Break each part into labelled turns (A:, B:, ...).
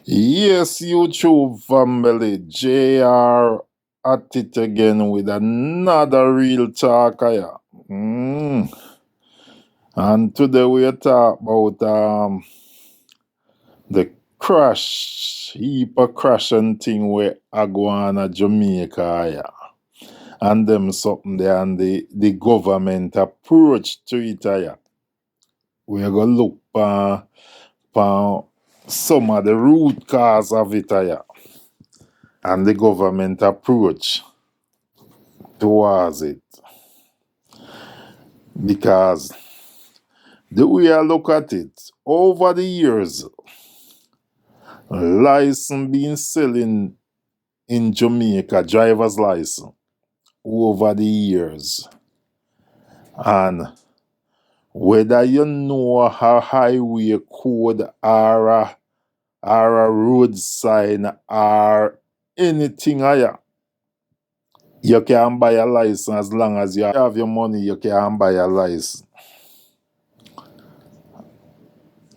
A: Yes, YouTube family, JR at it again with another real talk. Yeah. And today we talk about the crash, heap of crashing thing where I go on a Jamaica. Yeah. And them something there and the government approach to it. Yeah. We're going to look for some of the root cause of it. Yeah. And the government approach towards it. Because the way I look at it, over the years, license being selling in Jamaica, driver's license, over the years. And whether you know a highway code or a road sign or anything higher, you can buy a license as long as you have your money, you can buy a license.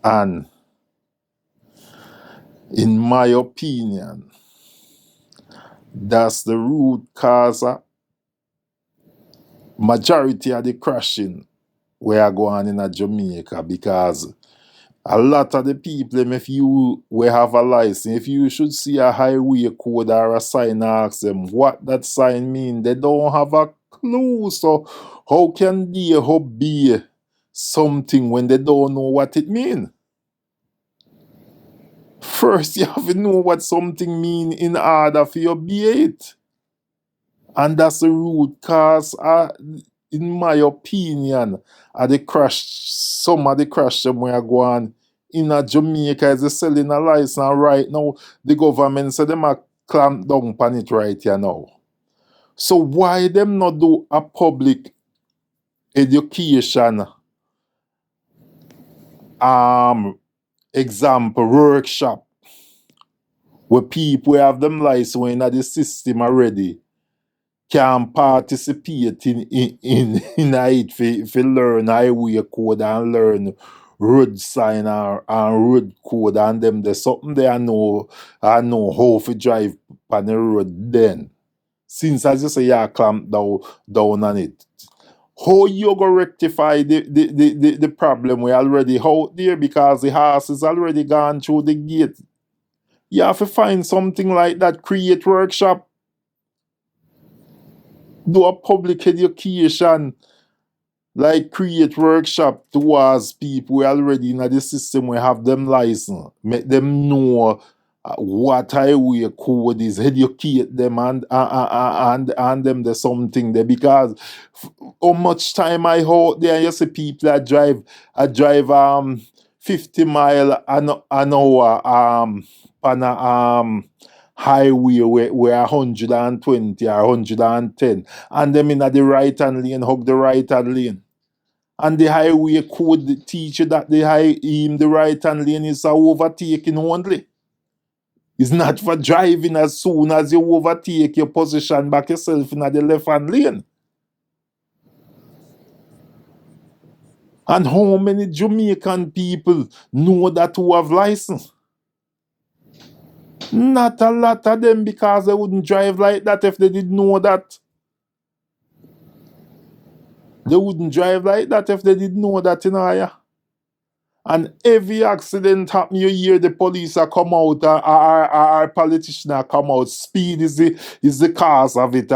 A: And in my opinion, that's the root cause of majority of the crashing we are going in Jamaica, because a lot of the people, if you we have a license, if you should see a highway code or a sign, ask them what that sign mean. They don't have a clue. So how can they obey something when they don't know what it mean? First, you have to know what something mean in order for you to obey it. And that's the root cause, in my opinion, of the crash. Some of the crash them we are going in Jamaica is selling a license, and right now the government said them a clamp down on it right here now. So why them not do a public education example workshop where people have them license when the system already can participate in it for learn highway code and learn road sign and road code, and them there's something they know how to drive on the road then. Since, as you say, you clamp down on it. How you go rectify the problem we already out there, because the horse is already gone through the gate? You have to find something like that, create workshop, do a public education, like create workshop towards people who already in the system, we have them license, make them know what highway code is, educate them, and them there's something there. Because how much time I out there, you see people that drive 50 mile an hour on a highway where 120 or 110, and them in the right hand lane hug the right hand lane. And the highway code teach you that the right hand lane is a overtaking only. It's not for driving. As soon as you overtake, you position back yourself in the left hand lane. And how many Jamaican people know that who have license? Not a lot of them, because they wouldn't drive like that if they didn't know that. They wouldn't drive like that if they didn't know that, yeah. And every accident happen, you hear the police are come out, or politicians are come out. Speed is the cause of it.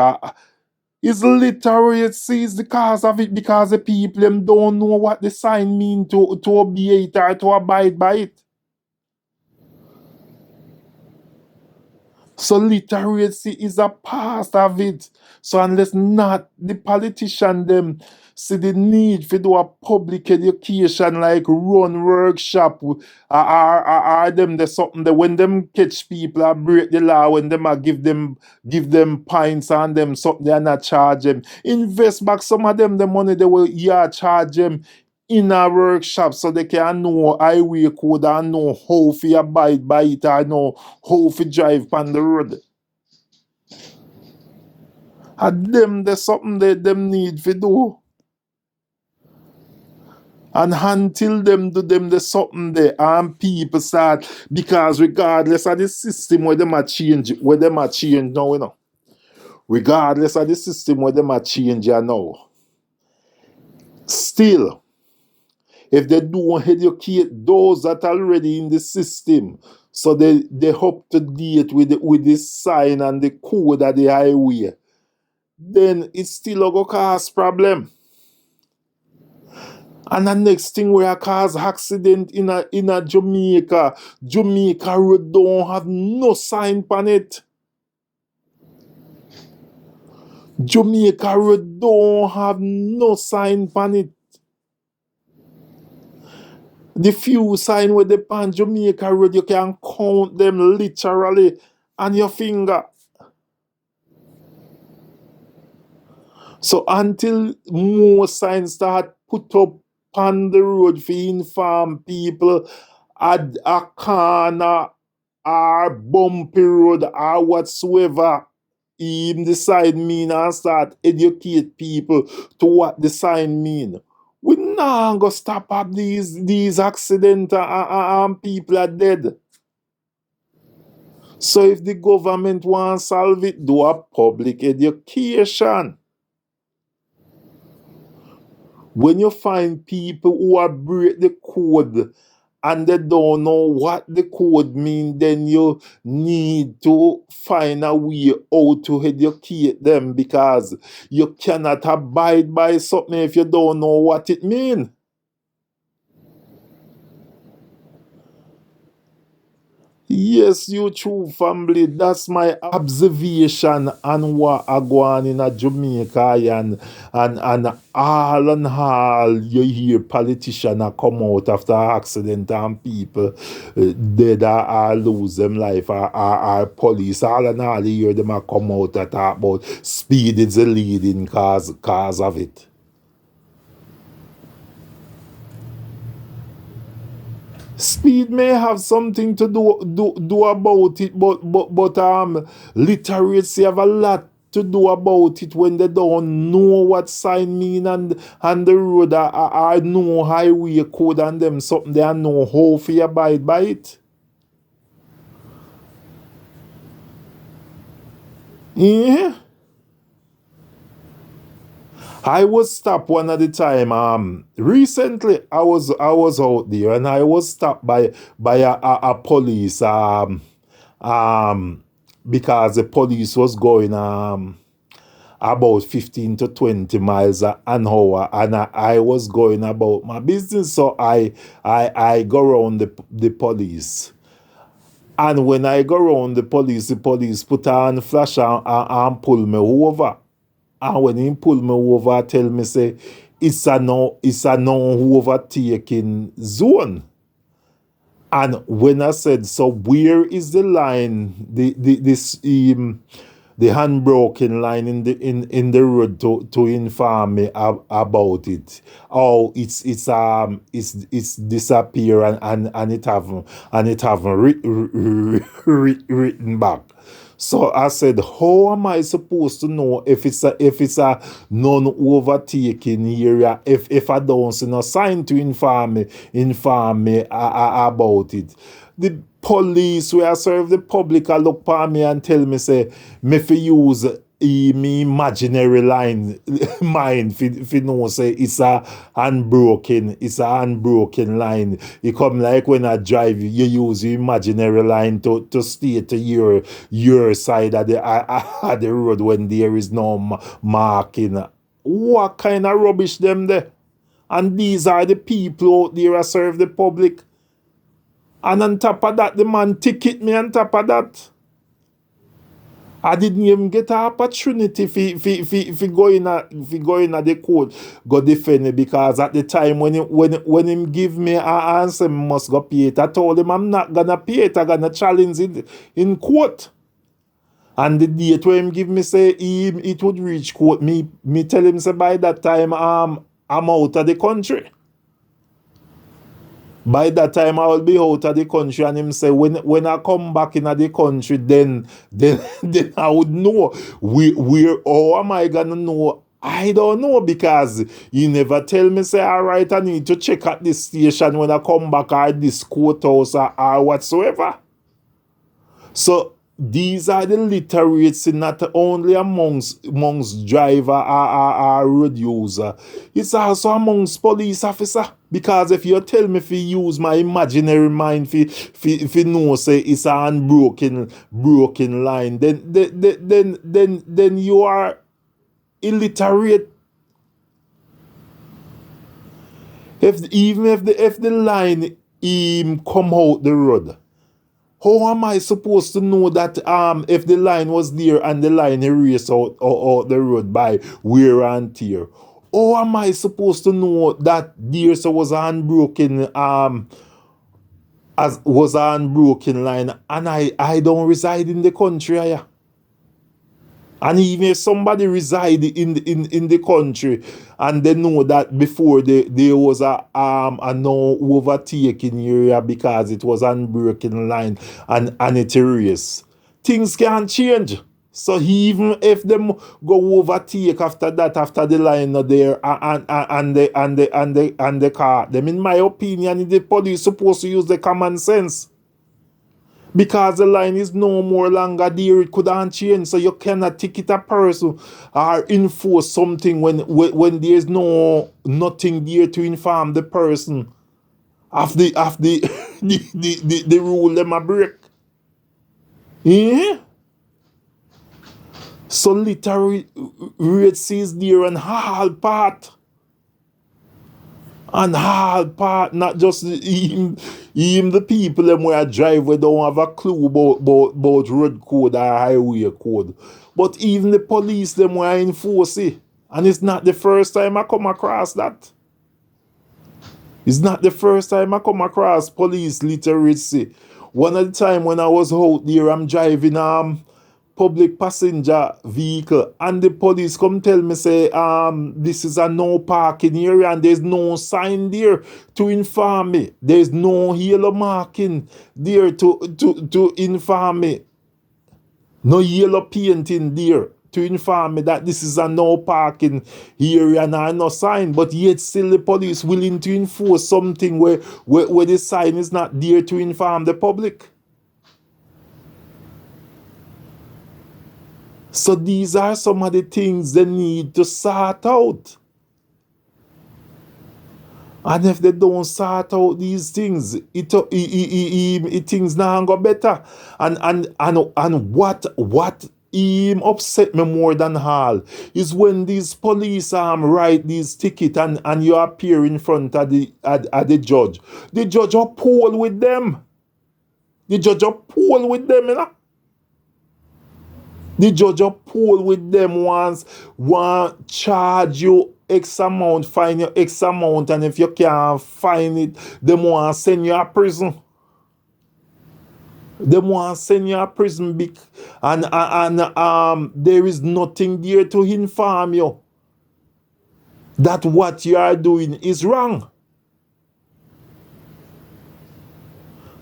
A: It's literacy is the cause of it, because the people them don't know what the sign mean to obey it or to abide by it. So literacy is a part of it. So unless not the politician them see the need for do a public education, like run workshop, or them there's something that when them catch people or break the law, when them are give them pints and them something they are not charge them. Invest back some of them the money they will charge them in a workshop, so they can know highway code and know how to abide by it, or know how to drive on the road. And them there's something that them need to do. And until them do them the something there and people start, because regardless of the system where them a change, now, regardless of the system where them a change now, still, if they don't educate those that are already in the system, so they up to date with the sign and the code of the highway, then it's still a go cause problem. And the next thing where cause accident in a Jamaica. Jamaica road don't have no sign on it. Jamaica road don't have no sign on it. The few sign with the pan Jamaica road, you can count them literally on your finger. So until more signs start put up on the road for inform people at a corner or bumpy road or whatsoever, even the sign mean, and start educate people to what the sign mean. We not go stop up these accidents and people are dead. So if the government want to solve it, do a public education. When you find people who are break the code and they don't know what the code mean, then you need to find a way how to educate them, because you cannot abide by something if you don't know what it means. Yes, you true family. That's my observation on what are going in a Jamaica, and all and all you hear politicians come out after accident and people dead or lose them life, or police, all and all you hear them come out and talk about speed is the leading cause of it. Speed may have something to do about it, but literacy have a lot to do about it when they don't know what sign mean, and the road are no highway code and them something they know how to abide by it. Yeah. I was stopped one at the time. Recently I was out there and I was stopped by a police because the police was going about 15 to 20 miles an hour, and I was going about my business, so I go around the police. And when I go around the police put on flash and pull me over. And when he pull me over, tell me say it's a no overtaking zone. And when I said, so where is the line, the handbroken line in the road to inform me about it? Oh, it's disappear, and it haven't written back. So I said, how am I supposed to know if it's a non-overtaking area if I don't see no sign to inform me about it? The police where I serve the public I look at me and tell me say me fi use me imaginary line mine fi know say it's a unbroken line. It come like when I drive, you use your imaginary line to stay to your side of the road when there is no marking. What kind of rubbish them there? And these are the people out there that serve the public. And on top of that, the man ticket me on top of that. I didn't even get an opportunity if go in at the court, go defend me, because at the time when him give me an answer, must go pay it. I told him I'm not gonna pay it, I'm gonna challenge it in court. And the date where him give me say it would reach court, me tell him say by that time I'm out of the country. By that time I will be out of the country, and him say when I come back in the country, then I would know where how am I gonna know I don't know, because you never tell me, say, all right, I need to check at this station when I come back, or this courthouse, or whatsoever. So these are the literacy, not only amongst driver or road user. It's also amongst police officer. Because if you tell me if you use my imaginary mind if you know say it's an unbroken broken line, then you are illiterate. If the line come out the road, how am I supposed to know that if the line was there and the line erased out the road by wear and tear? How am I supposed to know that there was an unbroken line, and I don't reside in the country here? And even if somebody reside in the country and they know that before there was a no overtaking area because it was unbroken line and it erased, things can change. So even if them go overtake after that, after the line not there and the car, them, in my opinion, the police supposed to use the common sense. Because the line is no more longer there, it couldn't change. So you cannot ticket a person or enforce something when there's nothing there to inform the person of the the rule them a break. Yeah. So literally rates is there on all part. And all part, not just even the people them where drive where don't have a clue about road code or highway code. But even the police them where enforce it. And it's not the first time I come across that. It's not the first time I come across police literacy. One of the time when I was out there, I'm driving public passenger vehicle and the police come tell me say this is a no parking area and there's no sign there to inform me. There's no yellow marking there to inform me. No yellow painting there to inform me that this is a no parking area and no sign, but yet still the police willing to enforce something where the sign is not there to inform the public. So these are some of the things they need to sort out. And if they don't sort out these things, things not go better. And what upset me more than all is when these police write these tickets and you appear in front of the judge. The judge uphold with them. The judge uphold with them, you know. The judge uphold with them want charge you X amount, fine you X amount, and if you can't find it, they want send you a prison. They want send you a prison and there is nothing there to inform you that what you are doing is wrong.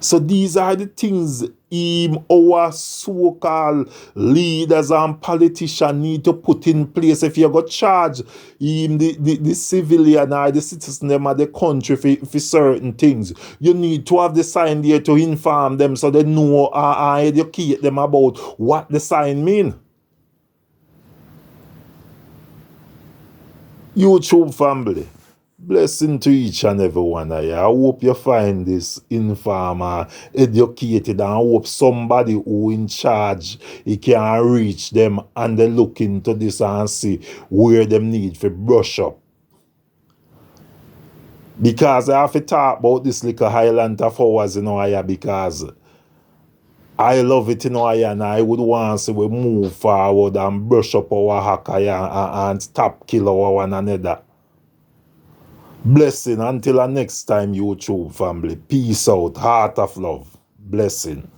A: So these are the things our so-called leaders and politicians need to put in place if you go charge the civilian or the citizen them of the country for certain things. You need to have the sign there to inform them so they know or educate them about what the sign mean. YouTube family, blessing to each and every one of you. I hope you find this informer educated, and I hope somebody who in charge he can reach them and they look into this and see where them need to brush up. Because I have to talk about this little highland of ours, because I love it, and I would want to see we move forward and brush up our hacker and stop kill our one another. Blessing until the next time, YouTube family. Peace out. Heart of love. Blessing.